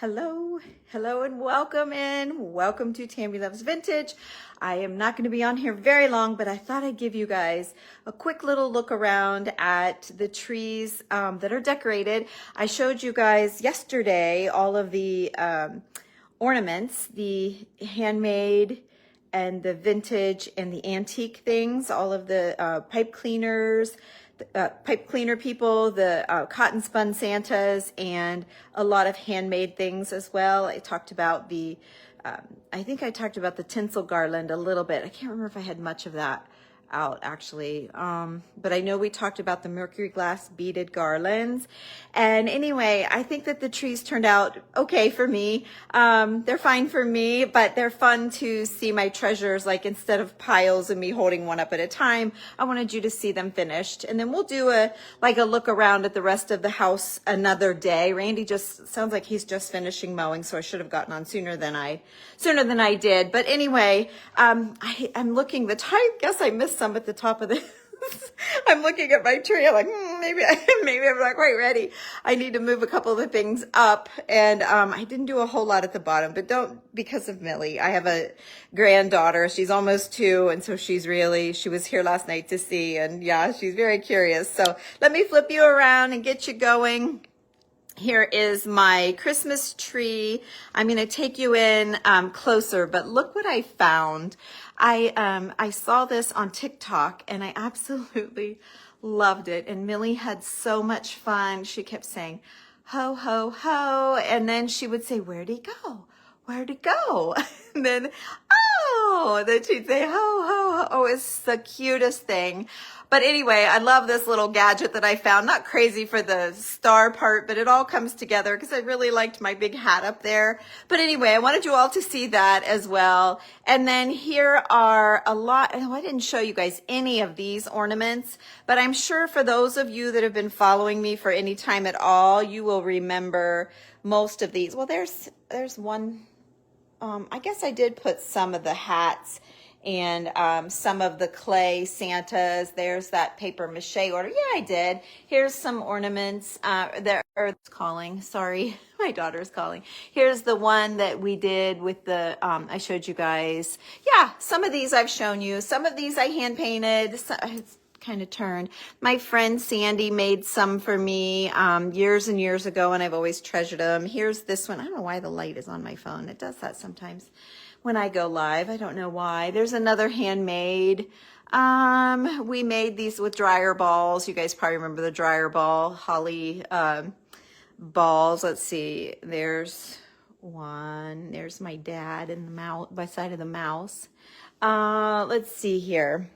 Hello, hello, and welcome in. Welcome to Tammy Loves Vintage. I am not going to be on here very long, but I thought I'd give you guys a quick little look around at the trees that are decorated. I showed you guys yesterday all of the ornaments, the handmade and the vintage and the antique things, all of the pipe cleaners, pipe cleaner people, the cotton spun Santas, and a lot of handmade things as well. I talked about the, I think I talked about the tinsel garland a little bit. I can't remember if I had much of that out actually, but I know we talked about the mercury glass beaded garlands. And anyway, I think that the trees turned out okay for me. They're fine for me, but they're fun to see my treasures. Like, instead of piles and me holding one up at a time, I wanted you to see them finished. And then we'll do a look around at the rest of the house another day. Randy just sounds like he's just finishing mowing, so I should have gotten on sooner than I did. But anyway, I'm looking, I guess I missed some at the top of this. I'm looking at my tree. I'm like, maybe I'm not quite ready. I need to move a couple of the things up. And I didn't do a whole lot at the bottom, but don't, because of Millie. I have a granddaughter. She's almost 2. And so she was here last night to see. And yeah, she's very curious. So let me flip you around and get you going. Here is my Christmas tree. I'm going to take you in closer, but look what I found. I saw this on TikTok and I absolutely loved it. And Millie had so much fun. She kept saying, ho, ho, ho. And then she would say, where'd he go? Where'd it go? And then, oh, then she'd say, ho, ho, ho. Oh, it's the cutest thing. But anyway, I love this little gadget that I found. Not crazy for the star part, but it all comes together because I really liked my big hat up there. But anyway, I wanted you all to see that as well. And then here are a lot. Oh, I didn't show you guys any of these ornaments, but I'm sure for those of you that have been following me for any time at all, you will remember most of these. Well, there's one. I guess I did put some of the hats and some of the clay Santas. There's that paper mache order. Yeah, I did. Here's some ornaments. The Earth's calling. Sorry, my daughter's calling. Here's the one that we did with the, I showed you guys. Yeah, some of these I've shown you. Some of these I hand painted. It's kind of turned. My friend Sandy made some for me years and years ago, and I've always treasured them. Here's this one. I don't know why the light is on my phone. It does that sometimes when I go live. I don't know why. There's another handmade. We made these with dryer balls. You guys probably remember the dryer ball holly balls. Let's see. There's one. There's my dad in the mouse, by side of the mouse. Let's see here.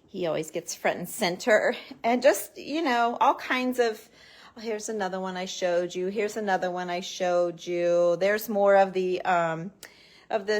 He always gets front and center, and just, all kinds of. Oh, here's another one I showed you. Here's another one I showed you. There's more of the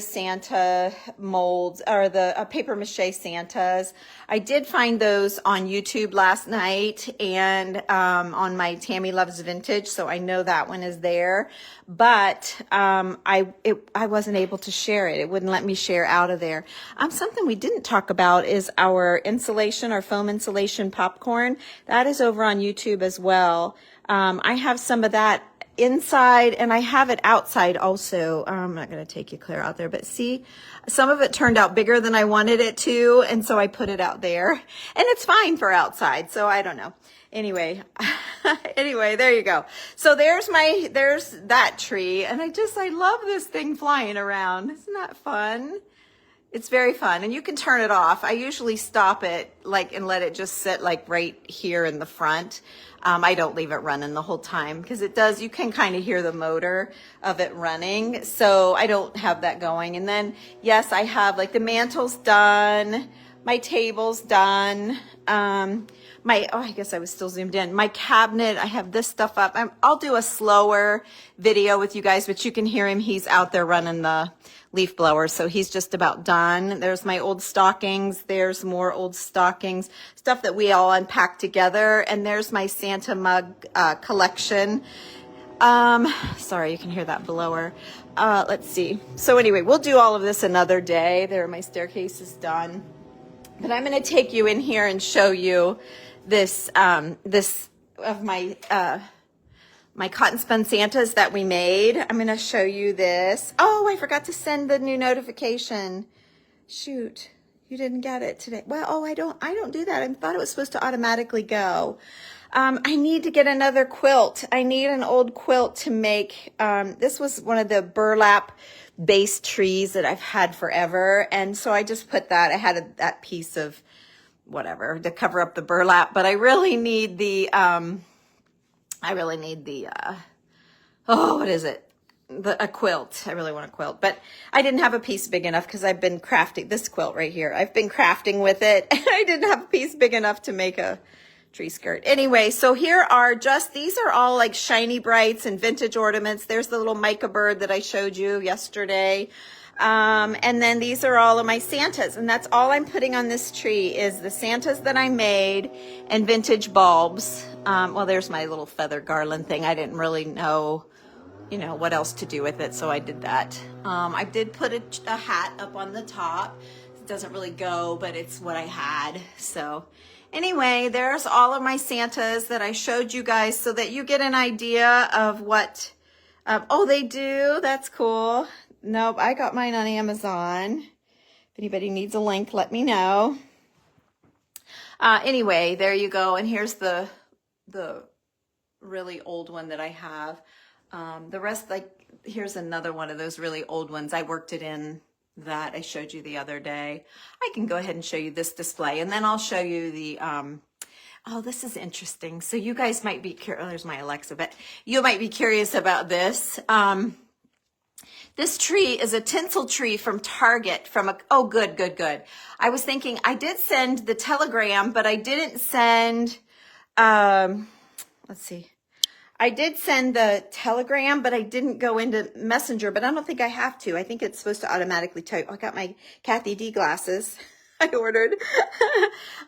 Santa molds, or the paper mache Santas. I did find those on YouTube last night and on my Tammy Loves Vintage, so I know that one is there. But I wasn't able to share it. It wouldn't let me share out of there. Something we didn't talk about is our insulation, our foam insulation popcorn. That is over on YouTube as well. I have some of that inside and I have it outside also. I'm not going to take you clear out there, but see, some of it turned out bigger than I wanted it to, and so I put it out there, and it's fine for outside, so I don't know. Anyway, there you go. So there's that tree, and I love this thing flying around. Isn't that fun? It's very fun, and you can turn it off. I usually stop it and let it just sit right here in the front. I don't leave it running the whole time because you can kind of hear the motor of it running. So I don't have that going. And then, yes, I have the mantle's done. My table's done. I guess I was still zoomed in. My cabinet, I have this stuff up. I'll do a slower video with you guys, but you can hear him. He's out there running the leaf blower, so he's just about done. There's my old stockings. There's more old stockings, stuff that we all unpacked together. And there's my Santa mug collection. Sorry, you can hear that blower. Let's see. So anyway, we'll do all of this another day. There, my staircase is done. But I'm going to take you in here and show you this of my my cotton spun Santas that we made. I'm going to show you this. Oh, I forgot to send the new notification. Shoot, you didn't get it today. Well, oh, I don't do that. I thought it was supposed to automatically go. I need to get another quilt. I need an old quilt to make. This was one of the burlap based trees that I've had forever. And so I just put that. I had that piece of whatever to cover up the burlap, but I really need the, oh, what is it? A quilt. I really want a quilt, but I didn't have a piece big enough because I've been crafting this quilt right here. I've been crafting with it and I didn't have a piece big enough to make a tree skirt. Anyway, so here are these are all like shiny brights and vintage ornaments. There's the little mica bird that I showed you yesterday. And then these are all of my Santas, and that's all I'm putting on this tree is the Santas that I made and vintage bulbs. Well, there's my little feather garland thing. I didn't really know, what else to do with it, so I did that. I did put a hat up on the top. It doesn't really go, but it's what I had. So anyway, there's all of my Santas that I showed you guys so that you get an idea of what, oh, they do. That's cool. Nope, I got mine on Amazon. If anybody needs a link, let me know. Anyway, there you go. And here's the really old one that I have. The rest, here's another one of those really old ones. I worked it in that I showed you the other day. I can go ahead and show you this display, and then I'll show you the, oh, this is interesting. So you guys might be curious. Oh, there's my Alexa, but you might be curious about this. This tree is a tinsel tree from Target oh, good. I was thinking I did send the telegram, but I didn't send, let's see. I did send the telegram, but I didn't go into Messenger, but I don't think I have to. I think it's supposed to automatically type. I got my Kathy D glasses I ordered.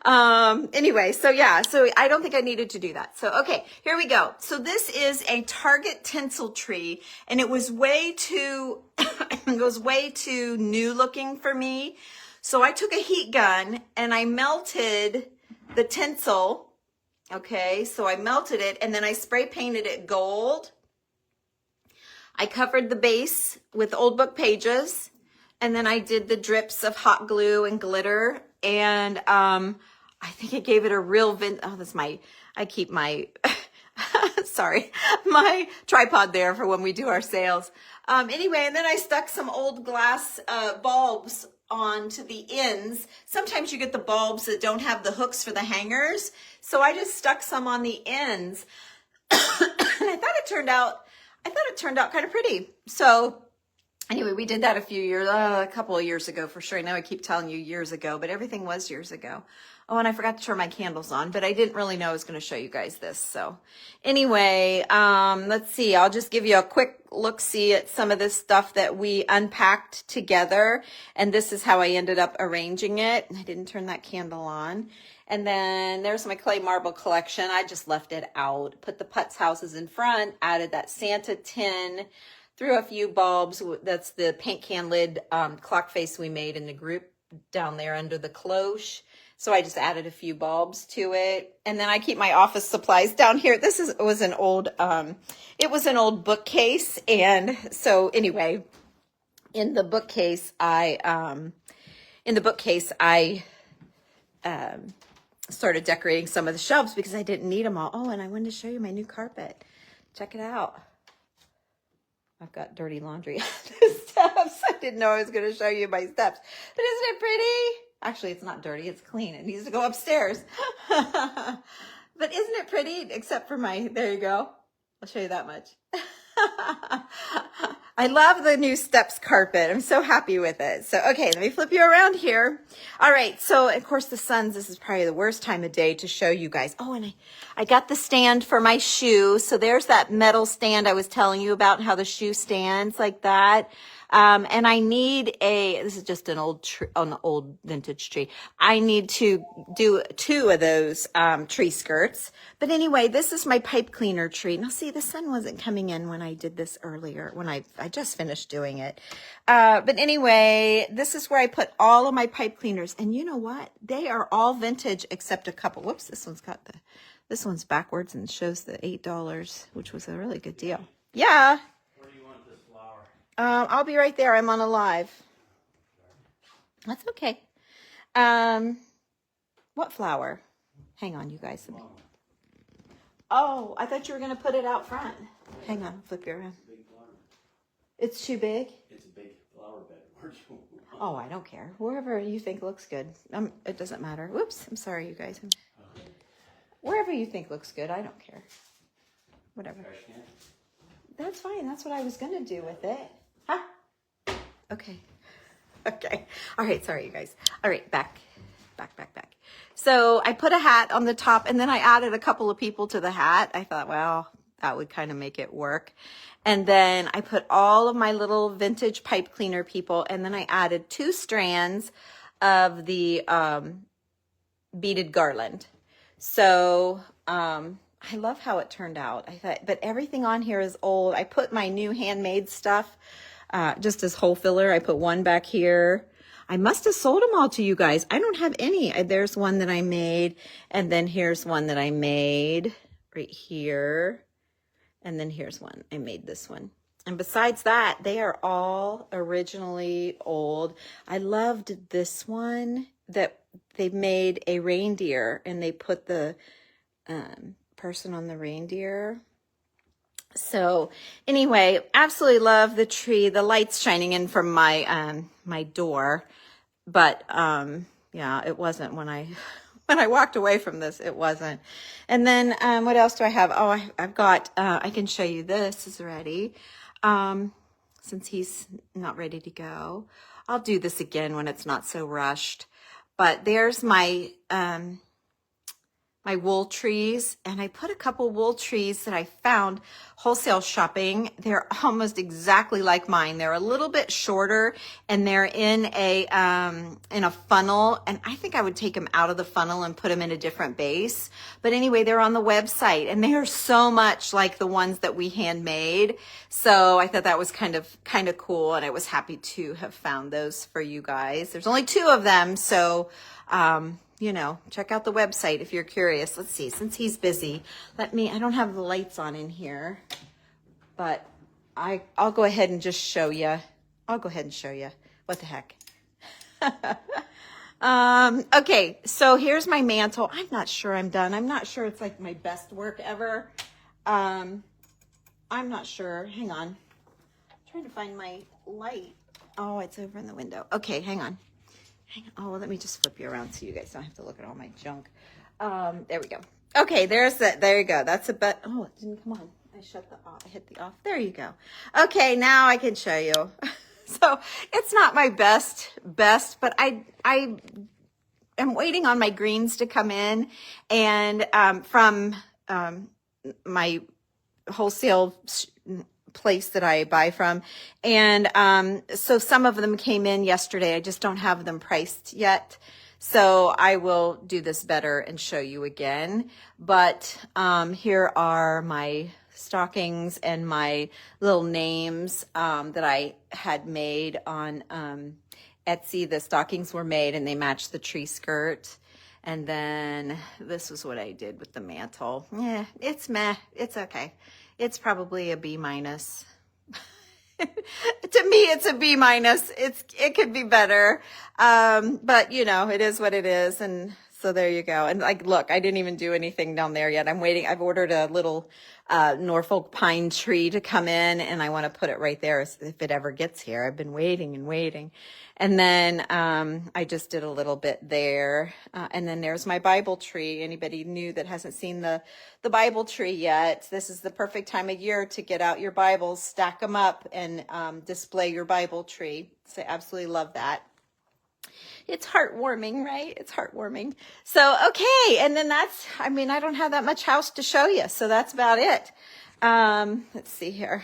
Anyway, so yeah, so I don't think I needed to do that. So, okay, here we go. So this is a Target tinsel tree, and it was way too, it was way too new looking for me. So I took a heat gun and I melted the tinsel. Okay, so I melted it and then I spray painted it gold. I covered the base with old book pages. And then I did the drips of hot glue and glitter. And I think it gave it a real oh, that's I keep my, sorry, my tripod there for when we do our sales. Anyway, and then I stuck some old glass bulbs onto the ends. Sometimes you get the bulbs that don't have the hooks for the hangers. So I just stuck some on the ends. And I thought it turned out kind of pretty. So anyway, we did that a couple of years ago for sure. I know I keep telling you years ago, but everything was years ago. Oh, and I forgot to turn my candles on, but I didn't really know I was going to show you guys this. So anyway, let's see. I'll just give you a quick look-see at some of this stuff that we unpacked together. And this is how I ended up arranging it. I didn't turn that candle on. And then there's my clay marble collection. I just left it out. Put the Putz houses in front, added that Santa tin, threw a few bulbs. That's the paint can lid clock face we made in the group down there under the cloche. So I just added a few bulbs to it. And then I keep my office supplies down here. It was an old bookcase. And so anyway, in the bookcase, I started decorating some of the shelves because I didn't need them all. Oh, and I wanted to show you my new carpet. Check it out. I've got dirty laundry on the steps. I didn't know I was going to show you my steps. But isn't it pretty? Actually, it's not dirty. It's clean. It needs to go upstairs. But isn't it pretty? Except for there you go. I'll show you that much. I love the new steps carpet. I'm so happy with it. So, okay, let me flip you around here. All right. So, of course, this is probably the worst time of day to show you guys. Oh, and I got the stand for my shoe. So there's that metal stand I was telling you about, how the shoe stands like that. And I need this is just an old vintage tree. I need to do 2 of those, tree skirts. But anyway, this is my pipe cleaner tree. Now see, the sun wasn't coming in when I did this earlier, when I just finished doing it. But anyway, this is where I put all of my pipe cleaners. And you know what? They are all vintage except a couple. Whoops, this one's got This one's backwards and shows the $8, which was a really good deal. Yeah. Where do you want this flower? I'll be right there. I'm on a live. That's okay. What flower? Hang on, you guys. Oh, I thought you were going to put it out front. Hang on, I'll flip you around. It's too big? It's a big flower bed. Where do you want? Oh, I don't care. Wherever you think looks good. It doesn't matter. Whoops, I'm sorry, you guys. Wherever you think looks good, I don't care. Whatever. Trash can? That's fine. That's what I was going to do with it. Huh? Okay. Okay. All right. Sorry, you guys. All right. Back. So I put a hat on the top and then I added a couple of people to the hat. I thought, well, that would kind of make it work. And then I put all of my little vintage pipe cleaner people. And then I added 2 strands of the beaded garland. So, I love how it turned out. I thought, but everything on here is old. I put my new handmade stuff, just as hole filler. I put one back here. I must have sold them all to you guys. I don't have any. There's one that I made, and then here's one that I made right here. And then here's one. I made this one. And besides that, they are all originally old. I loved this one that they made a reindeer, and they put the person on the reindeer. So anyway, absolutely love the tree. The light's shining in from my my door, but yeah, it wasn't when I walked away from this. It wasn't. And then what else do I have? Oh, I've got. I can show you. This is ready. Since he's not ready to go, I'll do this again when it's not so rushed. But there's my my wool trees, and I put a couple wool trees that I found wholesale shopping. They're almost exactly like mine. They're a little bit shorter, and they're in a funnel, and I think I would take them out of the funnel and put them in a different base. But anyway, they're on the website, and they are so much like the ones that we handmade. So I thought that was kind of cool, and I was happy to have found those for you guys. There's only 2 of them, so you know, check out the website if you're curious. Let's see, since he's busy, I don't have the lights on in here, but I'll go ahead and just show you. I'll go ahead and show you. What the heck? Okay, so here's my mantle. I'm not sure I'm done. I'm not sure it's like my best work ever. I'm not sure. Hang on. I'm trying to find my light. Oh, it's over in the window. Okay, hang on. Oh, well, let me just flip you around so you guys don't have to look at all my junk. There we go. Okay, there you go. That's a bit. Oh, it didn't come on. I hit the off. There you go. Okay, now I can show you. So it's not my best, but I am waiting on my greens to come in, and from my wholesale place that I buy from. And so some of them came in yesterday. I just don't have them priced yet. So I will do this better and show you again. But here are my stockings and my little names that I had made on Etsy. The stockings were made and they matched the tree skirt. And then this was what I did with the mantle. Yeah, it's meh. It's okay. It's probably a B-. To me, it's a B-. It could be better. But you know, it is what it is. And so there you go. And like, look, I didn't even do anything down there yet. I'm waiting. I've ordered a little Norfolk pine tree to come in, and I want to put it right there if it ever gets here. I've been waiting and waiting. And then I just did a little bit there. And then there's my Bible tree. Anybody new that hasn't seen the Bible tree yet, this is the perfect time of year to get out your Bibles, stack them up, and display your Bible tree. So I absolutely love that. It's heartwarming, right? It's heartwarming. So, okay. And then I don't have that much house to show you. So that's about it. Let's see here.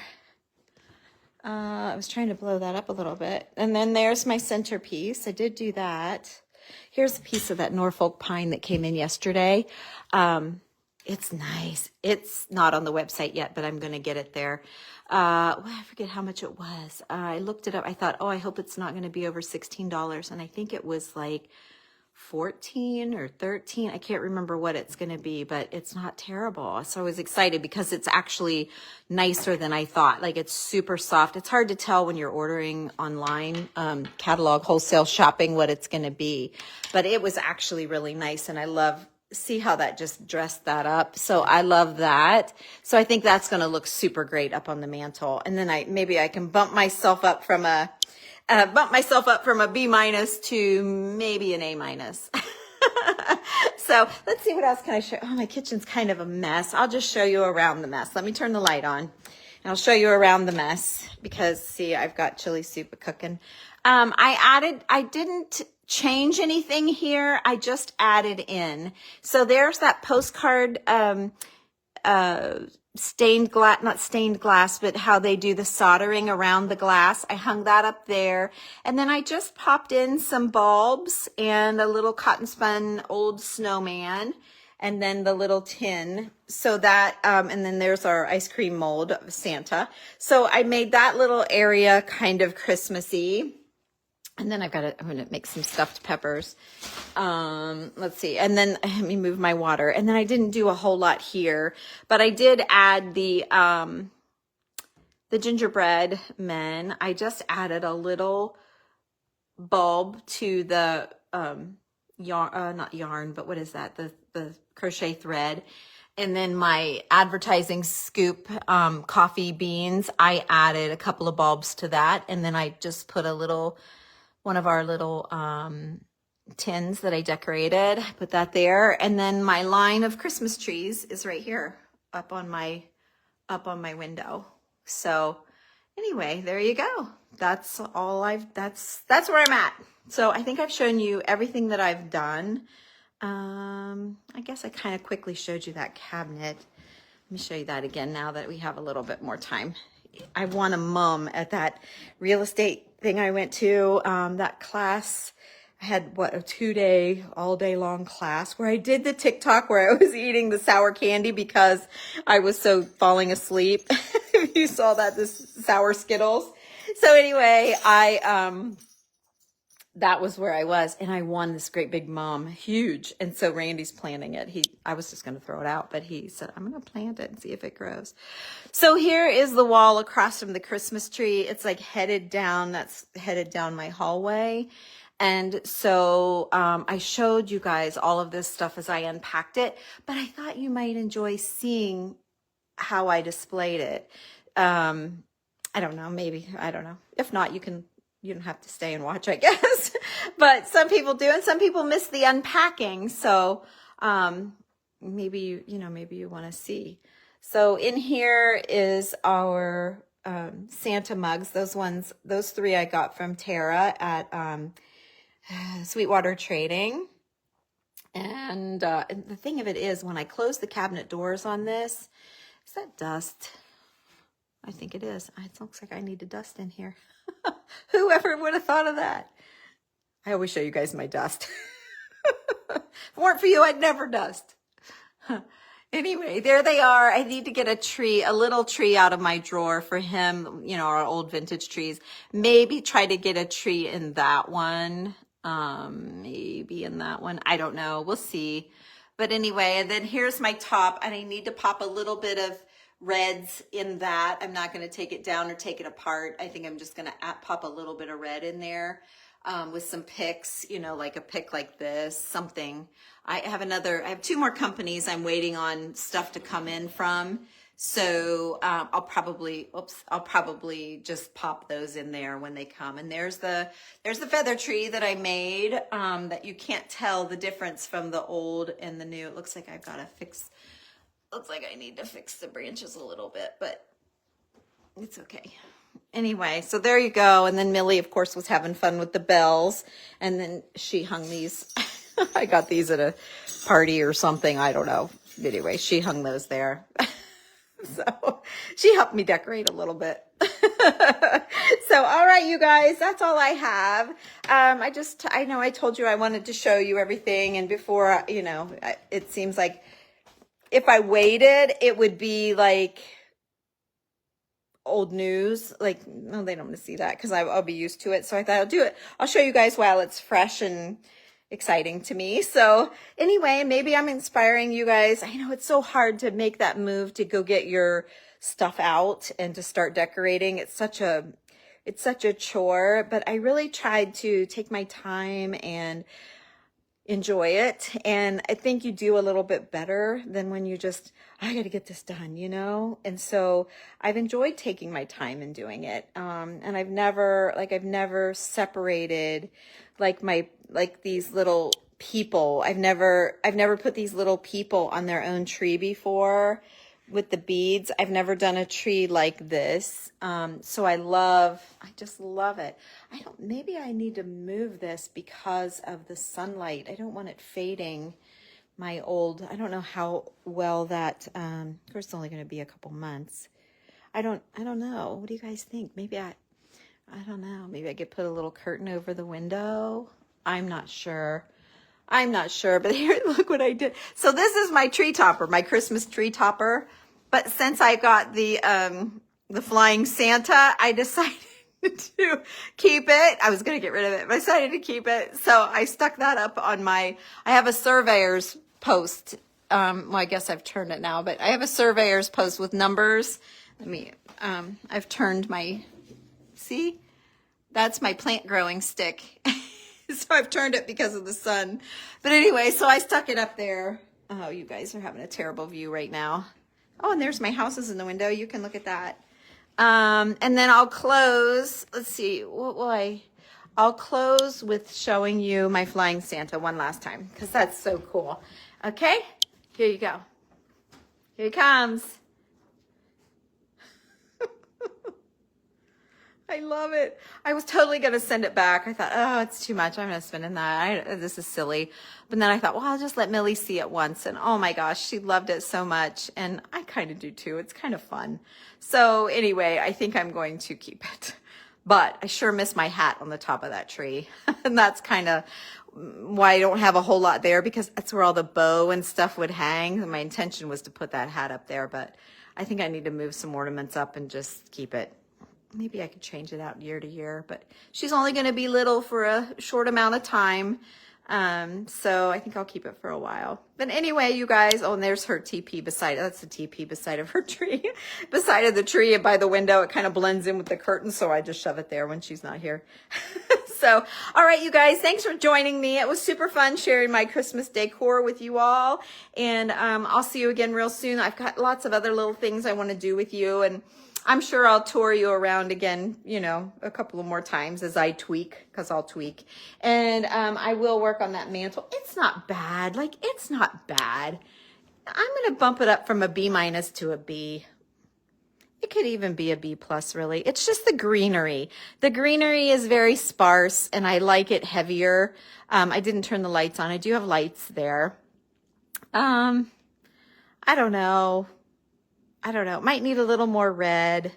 I was trying to blow that up a little bit. And then there's my centerpiece. I did do that. Here's a piece of that Norfolk pine that came in yesterday. It's nice. It's not on the website yet, but I'm going to get it there. Well, I forget how much it was. I looked it up. I thought, I hope it's not going to be over $16. And I think it was like 14 or 13. I can't remember what it's going to be, but it's not terrible. So I was excited because it's actually nicer than I thought. Like, it's super soft. It's hard to tell when you're ordering online, catalog wholesale shopping, what it's going to be, but it was actually really nice. And I love, see how that just dressed that up. So I love that. So I think that's going to look super great up on the mantle. And then maybe I can bump myself up from a B minus to maybe an A minus. So let's see, what else can I show? Oh, my kitchen's kind of a mess. I'll just show you around the mess. Let me turn the light on and I'll show you around the mess because, see, I've got chili soup cooking. I didn't change anything here. I just added in. So there's that postcard, stained glass, not stained glass, but how they do the soldering around the glass. I hung that up there. And then I just popped in some bulbs and a little cotton spun old snowman and then the little tin. So that, and then there's our ice cream mold of Santa. So I made that little area kind of Christmassy. And then I'm going to make some stuffed peppers. Let's see. And then let me move my water. And then I didn't do a whole lot here, but I did add the gingerbread men. I just added a little bulb to the, not yarn, but what is that? The crochet thread. And then my advertising scoop, coffee beans, I added a couple of bulbs to that. And then I just put one of our little tins that I decorated. I put that there. And then my line of Christmas trees is right here up on my window. So anyway, there you go. That's all that's where I'm at. So I think I've shown you everything that I've done. I guess I kind of quickly showed you that cabinet. Let me show you that again now that we have a little bit more time. I won a mum at that real estate thing I went to, that class. I had a 2-day, all day long class where I did the TikTok where I was eating the sour candy because I was so falling asleep. If you saw that, this sour Skittles. So anyway, that was where I was, and I won this great big mum, huge. And so Randy's planting it. I was just going to throw it out, but he said, I'm going to plant it and see if it grows. So here is the wall across from the Christmas tree. It's like headed down. That's headed down my hallway. And so I showed you guys all of this stuff as I unpacked it, but I thought you might enjoy seeing how I displayed it. I don't know, maybe, I don't know. If not, you don't have to stay and watch, I guess. But some people do, and some people miss the unpacking. So maybe you want to see. So in here is our Santa mugs. Those 3 I got from Tara at Sweetwater Trading. And the thing of it is, when I close the cabinet doors on this, is that dust? I think it is. It looks like I need to dust in here. Whoever would have thought of that? I always show you guys my dust. If it weren't for you, I'd never dust. Anyway, there they are. I need to get a little tree out of my drawer for him, our old vintage trees. Maybe try to get a tree in that one. Maybe in that one. I don't know. We'll see. But anyway, and then here's my top, and I need to pop a little bit of reds in that. I'm not going to take it down or take it apart. I think I'm just going to pop a little bit of red in there with some picks, like a pick like this, something. I have 2 more companies I'm waiting on stuff to come in from. So I'll probably just pop those in there when they come. And there's the feather tree that I made that you can't tell the difference from the old and the new. It looks like I've got to looks like I need to fix the branches a little bit, but it's okay. Anyway, so there you go. And then Millie, of course, was having fun with the bells. And then she hung these. I got these at a party or something. I don't know. Anyway, she hung those there. So she helped me decorate a little bit. So, all right, you guys, that's all I have. I know I told you I wanted to show you everything. And before, it seems like if I waited, it would be like old news. Like, no, they don't want to see that because I'll be used to it. So I thought I'll do it. I'll show you guys while it's fresh and exciting to me. So anyway, maybe I'm inspiring you guys. I know it's so hard to make that move to go get your stuff out and to start decorating. It's such a chore, but I really tried to take my time and enjoy it. And I think you do a little bit better than when you just, I got to get this done, you know? And so I've enjoyed taking my time and doing it. And I've never separated like these little people. I've never put these little people on their own tree before with the beads. I've never done a tree like this. So I just love it. Maybe I need to move this because of the sunlight. I don't want it fading I don't know how well that, of course it's only going to be a couple months. I don't know. What do you guys think? Maybe I don't know. Maybe I could put a little curtain over the window. I'm not sure, but here, look what I did. So this is my tree topper, my Christmas tree topper. But since I got the flying Santa, I decided to keep it. I was going to get rid of it, but I decided to keep it. So I stuck that up on I have a surveyor's post. Well, I guess I've turned it now, but I have a surveyor's post with numbers. I've turned see, that's my plant growing stick. So I've turned it because of the sun. But anyway, so I stuck it up there. Oh, you guys are having a terrible view right now. Oh, and there's my houses in the window. You can look at that. And then I'll close. Let's see. I'll close with showing you my flying Santa one last time because that's so cool. Okay, here you go. Here he comes. I love it. I was totally going to send it back. I thought, oh, it's too much. I'm going to spend in that. This is silly. But then I thought, well, I'll just let Millie see it once. And oh my gosh, she loved it so much. And I kind of do too. It's kind of fun. So anyway, I think I'm going to keep it. But I sure miss my hat on the top of that tree. And that's kind of why I don't have a whole lot there, because that's where all the bow and stuff would hang. And my intention was to put that hat up there. But I think I need to move some ornaments up and just keep it. Maybe I could change it out year to year, but she's only going to be little for a short amount of time. So I think I'll keep it for a while. But anyway, you guys, oh, and there's her TP beside, that's the TP beside of her tree, beside of the tree by the window. It kind of blends in with the curtain. So I just shove it there when she's not here. So, all right, you guys, thanks for joining me. It was super fun sharing my Christmas decor with you all. And, I'll see you again real soon. I've got lots of other little things I want to do with you, and I'm sure I'll tour you around again, you know, a couple of more times as I tweak, because I'll tweak. And I will work on that mantle. It's not bad. Like, it's not bad. I'm going to bump it up from a B- to a B. It could even be a B+, really. It's just the greenery. The greenery is very sparse, and I like it heavier. I didn't turn the lights on. I do have lights there. I don't know. Might need a little more red.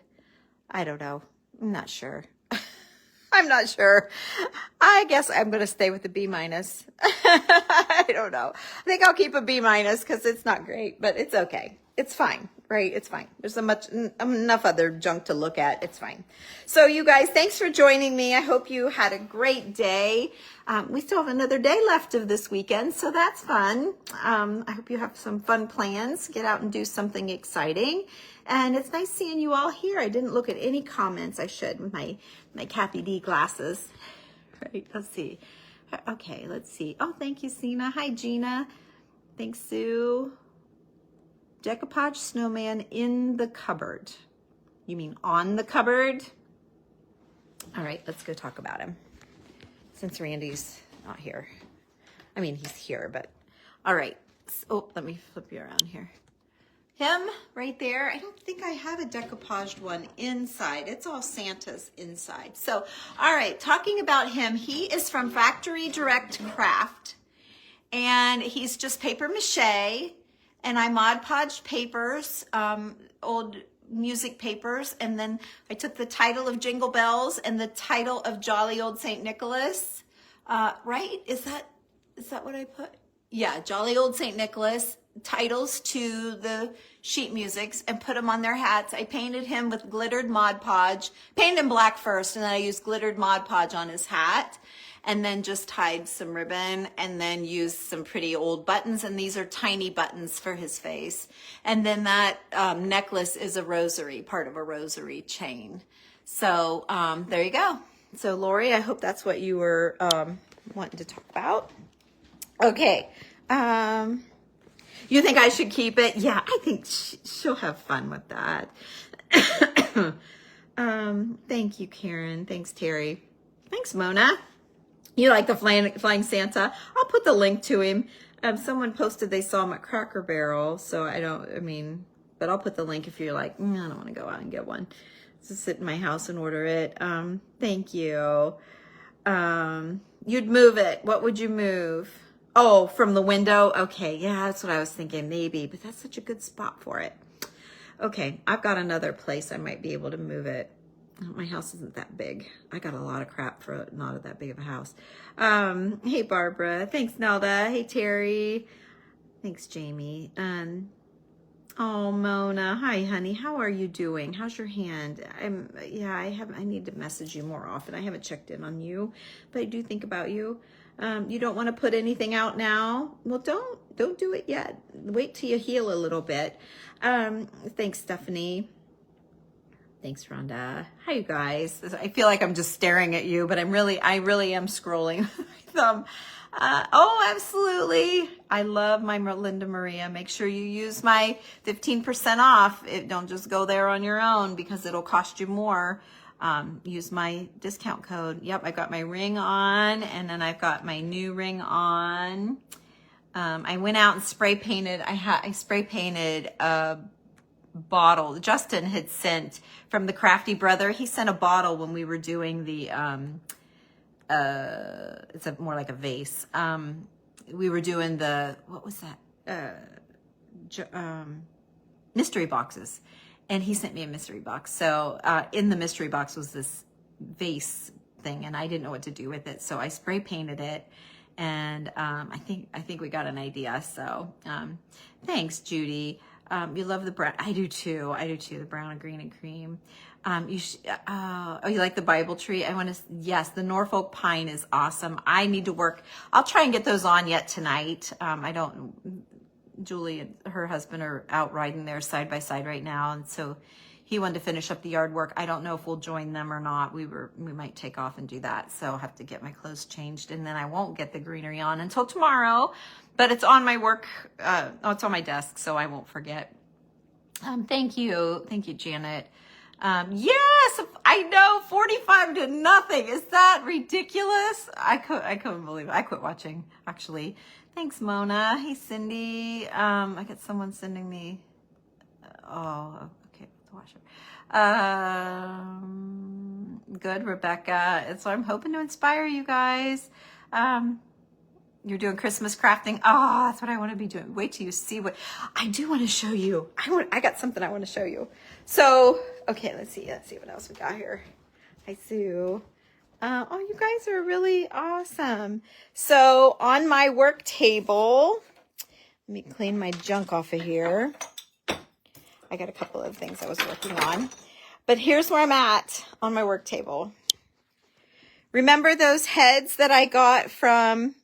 I don't know. I'm not sure. I'm not sure. I guess I'm going to stay with the B-. I don't know. I think I'll keep a B- because it's not great, but it's okay. It's fine, right? It's fine. There's enough other junk to look at. It's fine. So you guys, thanks for joining me. I hope you had a great day. We still have another day left of this weekend, so that's fun. I hope you have some fun plans. Get out and do something exciting. And it's nice seeing you all here. I didn't look at any comments. I should with my Kathy D glasses. Right, let's see. Okay, let's see. Oh, thank you, Sina. Hi, Gina. Thanks, Sue. Decoupage snowman in the cupboard. You mean on the cupboard? All right, let's go talk about him. Since Randy's not here. I mean, he's here, but all right. Oh, let me flip you around here. Him right there. I don't think I have a decoupaged one inside. It's all Santa's inside. So, all right, talking about him, he is from Factory Direct Craft, and he's just paper mache, and I Mod Podged papers, old music papers, and then I took the title of Jingle Bells and the title of Jolly Old St. Nicholas, right? Is that what I put? Yeah, Jolly Old St. Nicholas, titles to the sheet musics, and put them on their hats. I painted him with glittered Mod Podge, painted him black first, and then I used glittered Mod Podge on his hat. and then just tied some ribbon and then used some pretty old buttons. And these are tiny buttons for his face. And then that necklace is a rosary, part of a rosary chain. So there you go. So Lori, I hope that's what you were wanting to talk about. Okay. You think I should keep it? Yeah, I think she'll have fun with that. Thank you, Karen. Thanks, Terry. Thanks, Mona. You like the flying Santa? I'll put the link to him. Someone posted they saw him at Cracker Barrel, so but I'll put the link if you're like, I don't want to go out and get one. Just sit in my house and order it. Thank you. You'd move it. What would you move? Oh, from the window? Okay, yeah, that's what I was thinking, maybe, but that's such a good spot for it. Okay, I've got another place I might be able to move it. My house isn't that big. I got a lot of crap for not that big of a house. Hey, Barbara. Thanks, Nelda. Hey, Terry. Thanks, Jamie. Oh, Mona. Hi, honey. How are you doing? How's your hand? I need to message you more often. I haven't checked in on you, but I do think about you. You don't want to put anything out now? Well, don't do it yet. Wait till you heal a little bit. Thanks, Stephanie. Thanks, Rhonda. Hi, you guys. I feel like I'm just staring at you, but I really am scrolling my thumb. Oh, absolutely. I love my Linda Maria. Make sure you use my 15% off. Don't just go there on your own because it'll cost you more. Use my discount code. Yep, I got my ring on, and then I've got my new ring on. I went out and spray painted. I spray painted a bottle Justin had sent from the Crafty Brother. He sent a bottle when we were doing the it's more like a vase. We were doing what was that? Mystery boxes. And he sent me a mystery box. So in the mystery box was this vase thing, and I didn't know what to do with it. So I spray painted it, and I think we got an idea. So thanks, Judy. You love the brown. I do too. The brown and green and cream. You like the Bible tree? Yes, the Norfolk pine is awesome. I need to work. I'll try and get those on yet tonight. Julie and her husband are out riding there side by side right now, and so he wanted to finish up the yard work. I don't know if we'll join them or not. We might take off and do that, so I'll have to get my clothes changed, and then I won't get the greenery on until tomorrow, but it's on my work, it's on my desk, so I won't forget. Thank you, Janet. Yes, I know, 45-0. Is that ridiculous? I couldn't believe it. I quit watching, actually. Thanks, Mona. Hey, Cindy. I got someone sending me. Okay, the washer. Good, Rebecca. And so I'm hoping to inspire you guys. You're doing Christmas crafting. Oh, that's what I want to be doing. Wait till you see what I do want to show you. I got something I want to show you. So, okay, let's see what else we got here. Hi, Sue. Oh, you guys are really awesome. So on my work table, let me clean my junk off of here. I got a couple of things I was working on, but here's where I'm at on my work table. Remember those heads that I got from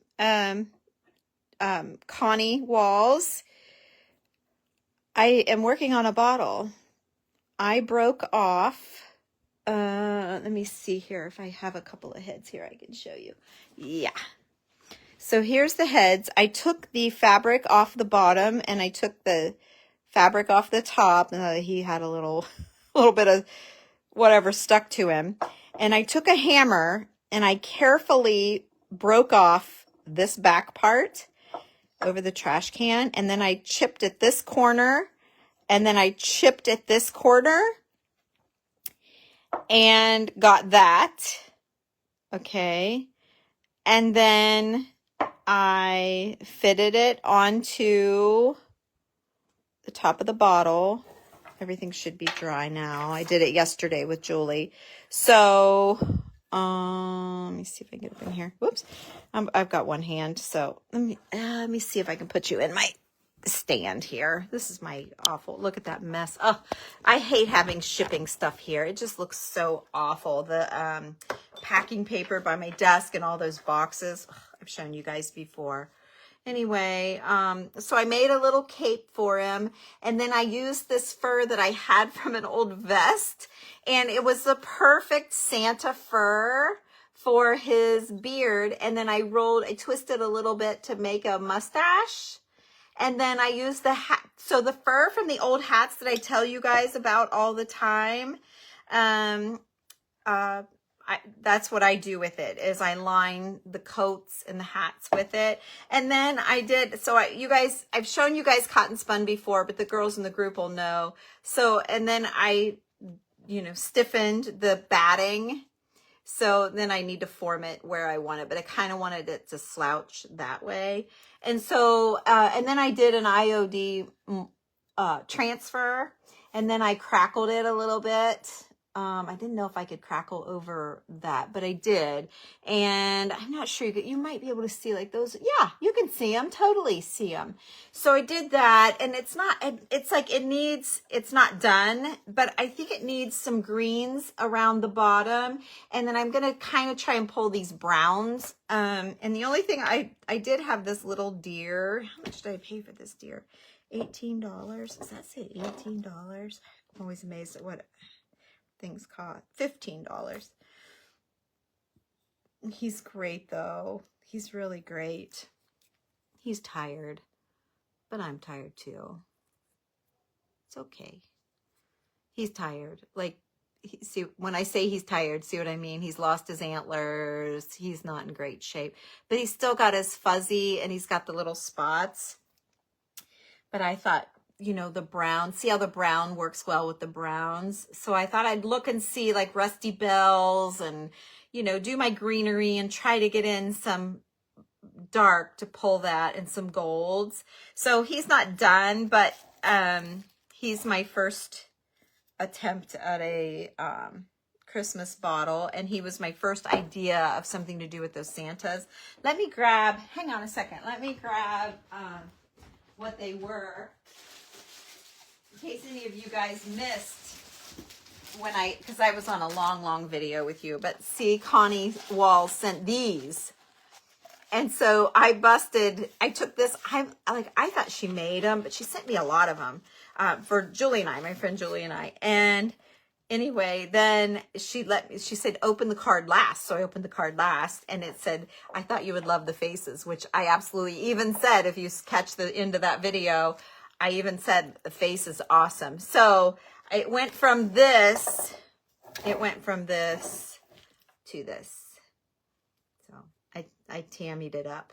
Connie Walls? I am working on a bottle. I broke off. Let me see here if I have a couple of heads here I can show you. Yeah. So here's the heads. I took the fabric off the bottom and I took the fabric off the top. He had a little bit of whatever stuck to him. And I took a hammer and I carefully broke off this back part over the trash can. And then I chipped at this corner and then I chipped at this corner and got that. Okay. And then I fitted it onto the top of the bottle. Everything should be dry now. I did it yesterday with Julie. So, let me see if I can get up in here. Whoops. I've got one hand. So let me see if I can put you in my stand here. This is my awful, look at that mess. Oh, I hate having shipping stuff here. It just looks so awful. The packing paper by my desk and all those boxes. Ugh, I've shown you guys before. Anyway, so I made a little cape for him, and then I used this fur that I had from an old vest, and it was the perfect Santa fur for his beard. And then I twisted a little bit to make a mustache. And then I used the hat. So the fur from the old hats that I tell you guys about all the time, that's what I do with it, is I line the coats and the hats with it. And then I did, so I've shown you guys cotton spun before, but the girls in the group will know. So, and then I, stiffened the batting. So then I need to form it where I want it, but I kind of wanted it to slouch that way. And so, and then I did an IOD transfer, and then I crackled it a little bit. I didn't know if I could crackle over that, but I did. And I'm not sure, you might be able to see like those. Yeah, you can see them, totally see them. So I did that, and it's not done, but I think it needs some greens around the bottom. And then I'm going to kind of try and pull these browns. And the only thing I did have this little deer. How much did I pay for this deer? $18. Does that say $18? I'm always amazed at what things cost. $15. He's great though. He's really great. He's tired, but I'm tired too. It's okay. He's tired. Like, see, when I say he's tired, see what I mean? He's lost his antlers. He's not in great shape, but he's still got his fuzzy, and he's got the little spots. But I thought, the brown, see how the brown works well with the browns. So I thought I'd look and see like rusty bells and, do my greenery and try to get in some dark to pull that and some golds. So he's not done, but he's my first attempt at a Christmas bottle, and he was my first idea of something to do with those Santas. Hang on a second. Let me grab what they were, in case any of you guys missed because I was on a long video with you. But see, Connie Wall sent these. And so I took this, I thought she made them, but she sent me a lot of them for Julie and I, my friend Julie and I. And anyway, then she said, open the card last. So I opened the card last, and it said, I thought you would love the faces, which I absolutely even said, if you catch the end of that video, I even said the face is awesome. So it went from this to this. So I tammied it up.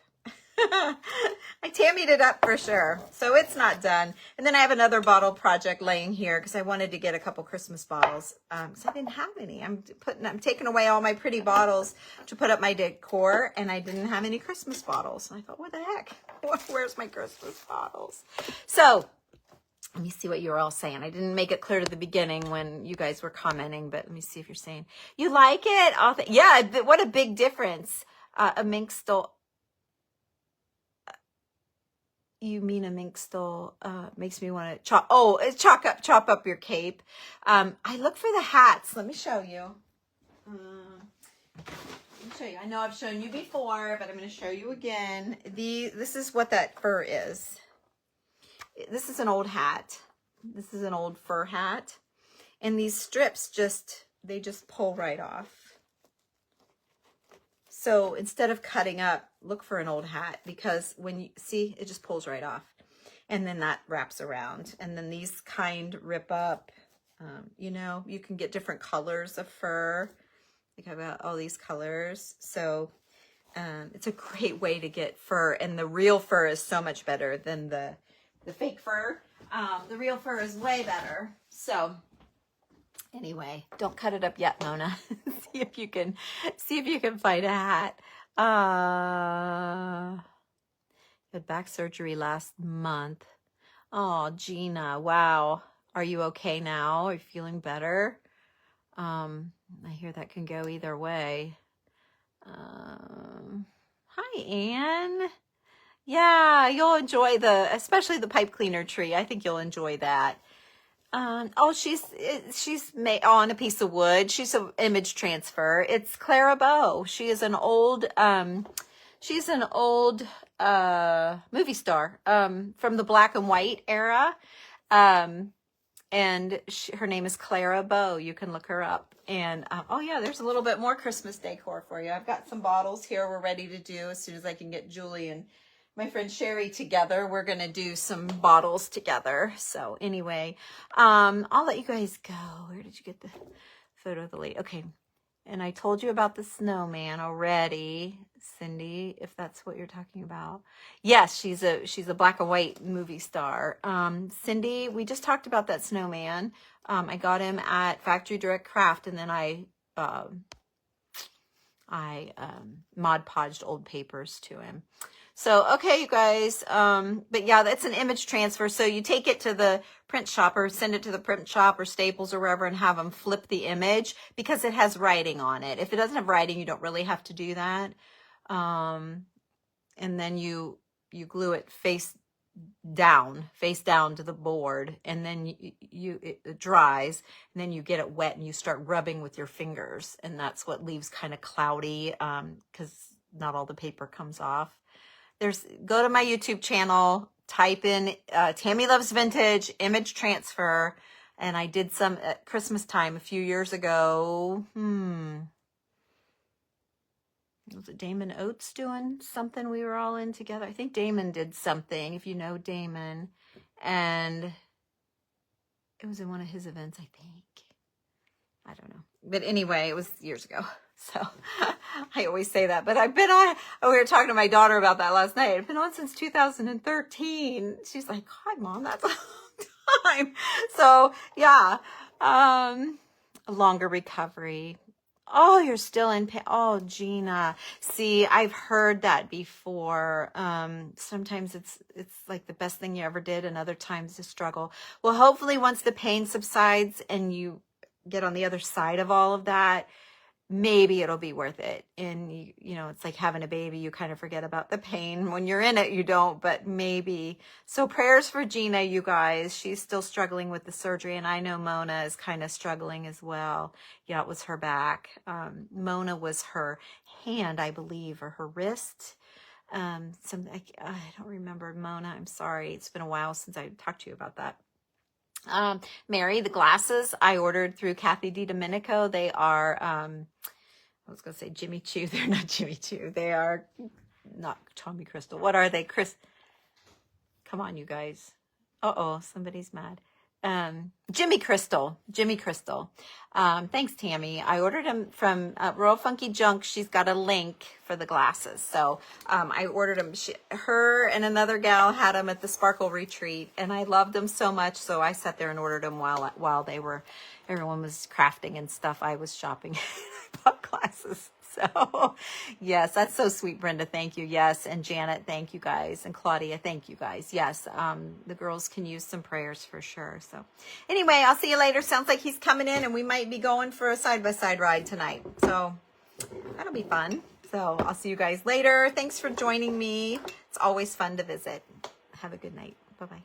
I tammied it up for sure. So it's not done. And then I have another bottle project laying here because I wanted to get a couple Christmas bottles. Because I didn't have any. I'm taking away all my pretty bottles to put up my decor, and I didn't have any Christmas bottles. And I thought, what the heck? Where's my Christmas bottles? So let me see what you were all saying. I didn't make it clear to the beginning when you guys were commenting, but let me see if you're saying you like it. Yeah, what a big difference. A mink stole. You mean a mink stole makes me want to chop up your cape. I look for the hats. Let me show you. I know I've shown you before, but I'm going to show you again. This is what that fur is. This is an old hat. This is an old fur hat. And these strips they just pull right off. So instead of cutting up, look for an old hat, because when you see, it just pulls right off. And then that wraps around. And then these kind rip up. You can get different colors of fur. Like I've got all these colors. So it's a great way to get fur. And the real fur is so much better than the fake fur. The real fur is way better. So anyway, don't cut it up yet, Mona. see if you can find a hat. Had back surgery last month. Oh, Gina, wow. Are you okay now? Are you feeling better? I hear that can go either way. Hi, Anne. Yeah, you'll enjoy especially the pipe cleaner tree. I think you'll enjoy that. Oh, she's made on a piece of wood. She's an image transfer. It's Clara Bow. She's an old movie star from the black and white era. And her name is Clara Bow. You can look her up. And oh yeah, there's a little bit more Christmas decor for you. I've got some bottles here we're ready to do as soon as I can get Julie and my friend Sherry together. We're going to do some bottles together. So anyway, I'll let you guys go. Where did you get the photo of the lady? Okay. And I told you about the snowman already, Cindy, if that's what you're talking about. Yes, she's a black and white movie star. Cindy, we just talked about that snowman. I got him at Factory Direct Craft, and then I Mod Podged old papers to him. So, okay, you guys, but yeah, that's an image transfer. So you take it to the print shop or send it to the print shop or Staples or wherever and have them flip the image because it has writing on it. If it doesn't have writing, you don't really have to do that. And then you glue it face down to the board, and then it dries, and then you get it wet and you start rubbing with your fingers, and that's what leaves kind of cloudy because not all the paper comes off. Go to my YouTube channel, type in Tammy Loves Vintage image transfer, and I did some at Christmas time a few years ago. Was it Damon Oates doing something we were all in together? I think Damon did something, if you know Damon. And it was in one of his events, I think. I don't know. But anyway, it was years ago. So I always say that. But I've been on, we were talking to my daughter about that last night. I've been on since 2013. She's like, God, Mom, that's a long time. So yeah, a longer recovery. Oh, you're still in pain. Oh, Gina. See, I've heard that before. Sometimes it's like the best thing you ever did, and other times a struggle. Well, hopefully once the pain subsides and you get on the other side of all of that, maybe it'll be worth it. And you know, it's like having a baby. You kind of forget about the pain. When you're in it, you don't, but maybe. So prayers for Gina, you guys. She's still struggling with the surgery. And I know Mona is kind of struggling as well. Yeah, it was her back. Mona was her hand, I believe, or her wrist. I don't remember Mona. I'm sorry. It's been a while since I talked to you about that. Mary, the glasses I ordered through Kathy DiDomenico. They are, I was going to say Jimmy Choo. They're not Jimmy Choo. They are not Tommy Crystal. What are they? Come on, you guys. Uh-oh, somebody's mad. Jimmy Crystal. Thanks, Tammy. I ordered them from Royal Funky Junk. She's got a link for the glasses. So I ordered them. Her and another gal had them at the Sparkle Retreat, and I loved them so much. So I sat there and ordered them while everyone was crafting and stuff. I was shopping. I bought glasses. So, yes, that's so sweet, Brenda. Thank you. Yes. And Janet, thank you guys. And Claudia, thank you guys. Yes, the girls can use some prayers for sure. So, anyway, I'll see you later. Sounds like he's coming in, and we might be going for a side-by-side ride tonight. So, that'll be fun. So, I'll see you guys later. Thanks for joining me. It's always fun to visit. Have a good night. Bye-bye.